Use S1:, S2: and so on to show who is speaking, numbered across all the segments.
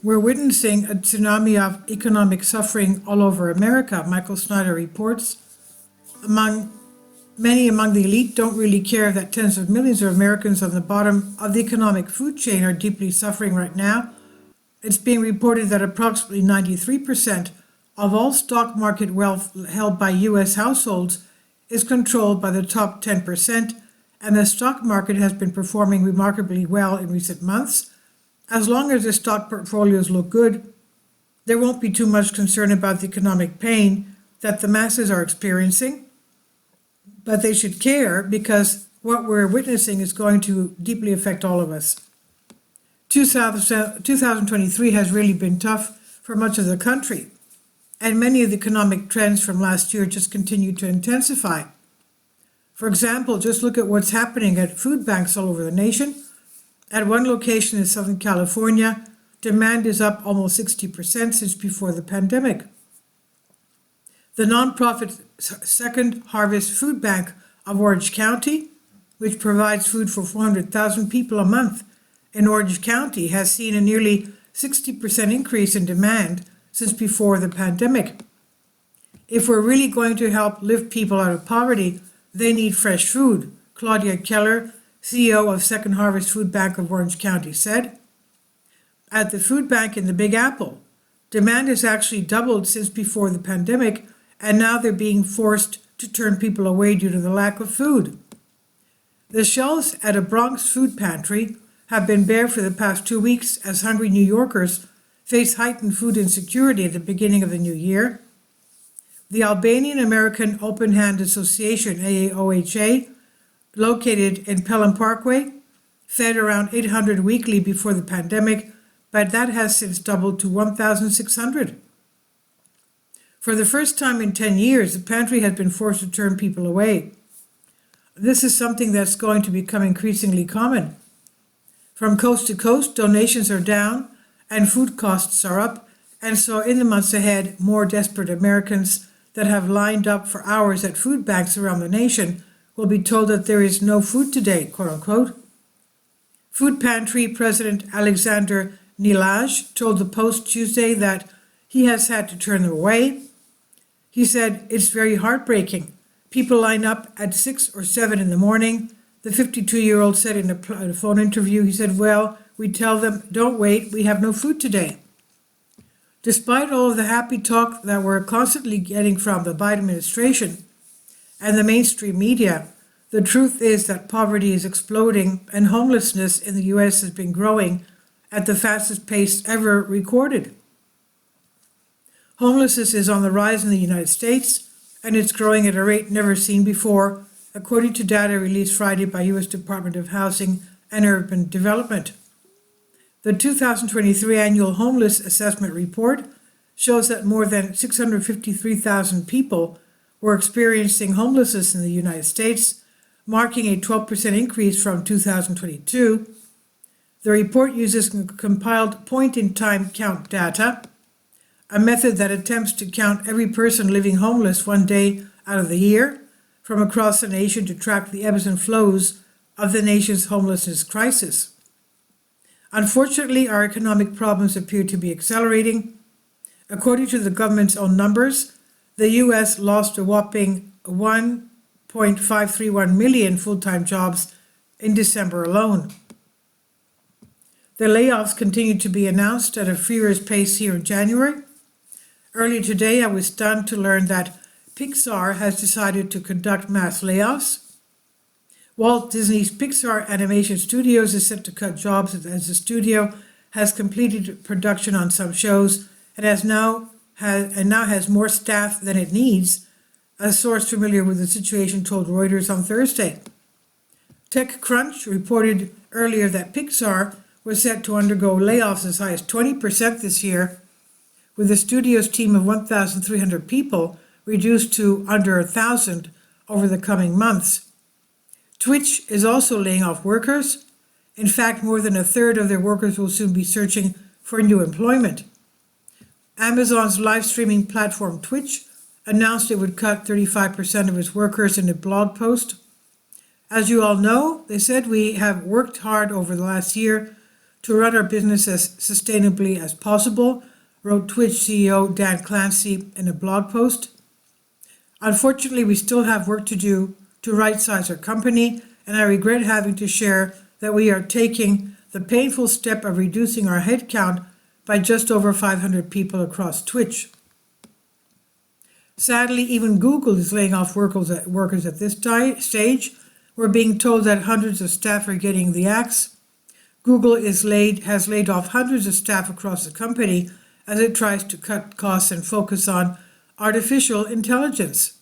S1: We're witnessing a tsunami of economic suffering all over America, Michael Snyder reports. Many among the elite don't really care that tens of millions of Americans on the bottom of the economic food chain are deeply suffering right now. It's being reported that approximately 93% of all stock market wealth held by U.S. households is controlled by the top 10%, and the stock market has been performing remarkably well in recent months. As long as the stock portfolios look good, there won't be too much concern about the economic pain that the masses are experiencing. But they should care, because what we're witnessing is going to deeply affect all of us. 2023 has really been tough for much of the country, and many of the economic trends from last year just continue to intensify. For example, just look at what's happening at food banks all over the nation. At one location in Southern California, demand is up almost 60% since before the pandemic. The nonprofit Second Harvest Food Bank of Orange County, which provides food for 400,000 people a month in Orange County, has seen a nearly 60% increase in demand since before the pandemic. If we're really going to help lift people out of poverty, they need fresh food, Claudia Keller, CEO of Second Harvest Food Bank of Orange County, said. At the food bank in the Big Apple, demand has actually doubled since before the pandemic, and now they're being forced to turn people away due to the lack of food. The shelves at a Bronx food pantry have been bare for the past 2 weeks as hungry New Yorkers face heightened food insecurity at the beginning of the new year. The Albanian American Open Hand Association, AAOHA, located in Pelham Parkway, fed around 800 weekly before the pandemic, but that has since doubled to 1,600. For the first time in 10 years, the pantry has been forced to turn people away. This is something that's going to become increasingly common. From coast to coast, donations are down and food costs are up, and so in the months ahead, more desperate Americans that have lined up for hours at food banks around the nation will be told that there is no food today, quote unquote. Food pantry President Alexander Nilaj told the Post Tuesday that he has had to turn them away. He said, "It's very heartbreaking. People line up at 6 or 7 in the morning." The 52-year-old said in a phone interview, he said, "Well, we tell them, don't wait, we have no food today." Despite all of the happy talk that we're constantly getting from the Biden administration and the mainstream media, the truth is that poverty is exploding and homelessness in the U.S. has been growing at the fastest pace ever recorded. Homelessness is on the rise in the United States, and it's growing at a rate never seen before, according to data released Friday by U.S. Department of Housing and Urban Development. The 2023 Annual Homeless Assessment Report shows that more than 653,000 people were experiencing homelessness in the United States, marking a 12% increase from 2022. The report uses compiled point-in-time count data, a method that attempts to count every person living homeless one day out of the year from across the nation to track the ebbs and flows of the nation's homelessness crisis. Unfortunately, our economic problems appear to be accelerating. According to the government's own numbers, the U.S. lost a whopping 1.531 million full-time jobs in December alone. The layoffs continue to be announced at a furious pace here in January. Earlier today, I was stunned to learn that Pixar has decided to conduct mass layoffs. Walt Disney's Pixar Animation Studios is set to cut jobs as the studio has completed production on some shows and now has more staff than it needs, a source familiar with the situation told Reuters on Thursday. TechCrunch reported earlier that Pixar was set to undergo layoffs as high as 20% this year, with the studio's team of 1,300 people reduced to under 1,000 over the coming months. Twitch is also laying off workers. In fact, more than a third of their workers will soon be searching for new employment. Amazon's live streaming platform Twitch announced it would cut 35% of its workers in a blog post. As you all know, they said, we have worked hard over the last year to run our business as sustainably as possible, wrote Twitch CEO Dan Clancy in a blog post. Unfortunately, we still have work to do to right-size our company, and I regret having to share that we are taking the painful step of reducing our headcount by just over 500 people across Twitch. Sadly, even Google is laying off workers at this stage. We're being told that hundreds of staff are getting the axe. Google has laid off hundreds of staff across the company as it tries to cut costs and focus on artificial intelligence.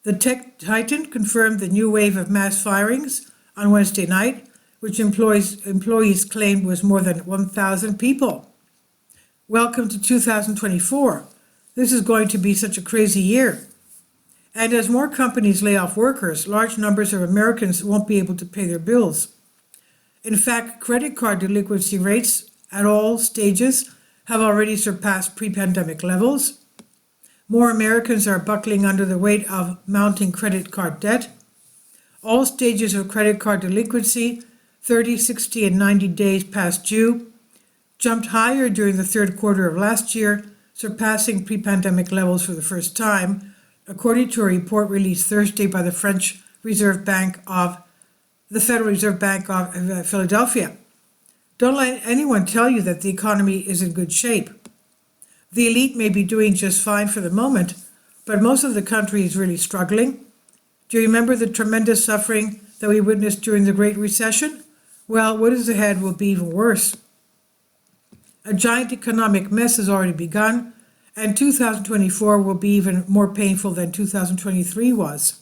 S1: The tech titan confirmed the new wave of mass firings on Wednesday night, which employees claimed was more than 1,000 people. Welcome to 2024. This is going to be such a crazy year. And as more companies lay off workers, large numbers of Americans won't be able to pay their bills. In fact, credit card delinquency rates at all stages have already surpassed pre-pandemic levels. More Americans are buckling under the weight of mounting credit card debt. All stages of credit card delinquency, 30, 60, and 90 days past due, jumped higher during the third quarter of last year, surpassing pre-pandemic levels for the first time, according to a report released Thursday by the Federal Reserve Bank of Philadelphia. Don't let anyone tell you that the economy is in good shape. The elite may be doing just fine for the moment, but most of the country is really struggling. Do you remember the tremendous suffering that we witnessed during the Great Recession? Well, what is ahead will be even worse. A giant economic mess has already begun, and 2024 will be even more painful than 2023 was.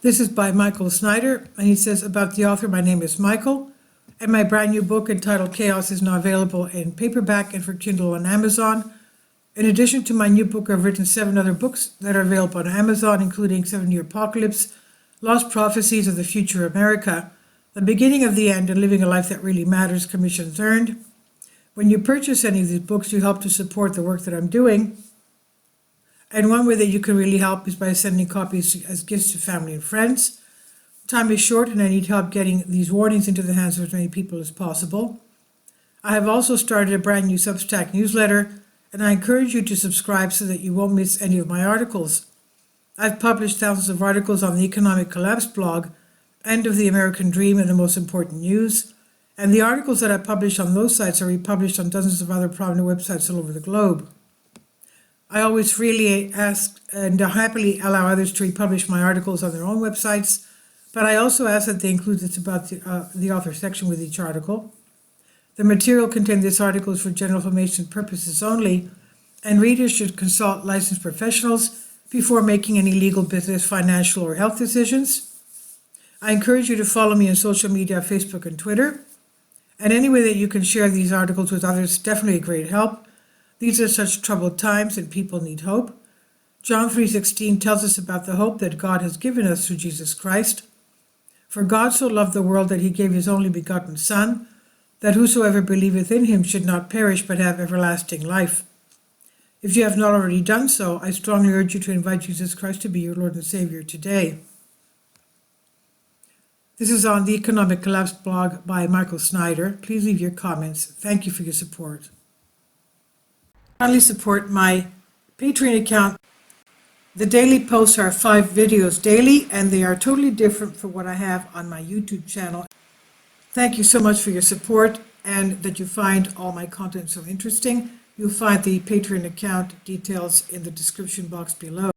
S1: This is by Michael Snyder, and he says, about the author, my name is Michael, and my brand new book entitled Chaos is now available in paperback and for Kindle on Amazon. In addition to my new book, I've written 7 other books that are available on Amazon, including 7-Year Apocalypse, Lost Prophecies of the Future of America, The Beginning of the End, and Living a Life That Really Matters, commissions earned. When you purchase any of these books, you help to support the work that I'm doing. And one way that you can really help is by sending copies as gifts to family and friends. Time is short, and I need help getting these warnings into the hands of as many people as possible. I have also started a brand new Substack newsletter, and I encourage you to subscribe so that you won't miss any of my articles. I've published thousands of articles on the Economic Collapse blog, End of the American Dream, and the Most Important News, and the articles that I publish on those sites are republished on dozens of other prominent websites all over the globe. I always freely ask and happily allow others to republish my articles on their own websites, but I also ask that they include this about the author section with each article. The material contained in this article is for general information purposes only, and readers should consult licensed professionals before making any legal, business, financial, or health decisions. I encourage you to follow me on social media, Facebook and Twitter. And any way that you can share these articles with others is definitely a great help. These are such troubled times and people need hope. John 3:16 tells us about the hope that God has given us through Jesus Christ. For God so loved the world that he gave his only begotten Son, that whosoever believeth in him should not perish but have everlasting life. If you have not already done so, I strongly urge you to invite Jesus Christ to be your Lord and Savior today. This is on the Economic Collapse blog by Michael Snyder. Please leave your comments. Thank you for your support. Kindly support my Patreon account. The daily posts are 5 videos daily, and they are totally different from what I have on my YouTube channel. Thank you so much for your support and that you find all my content so interesting. You'll find the Patreon account details in the description box below.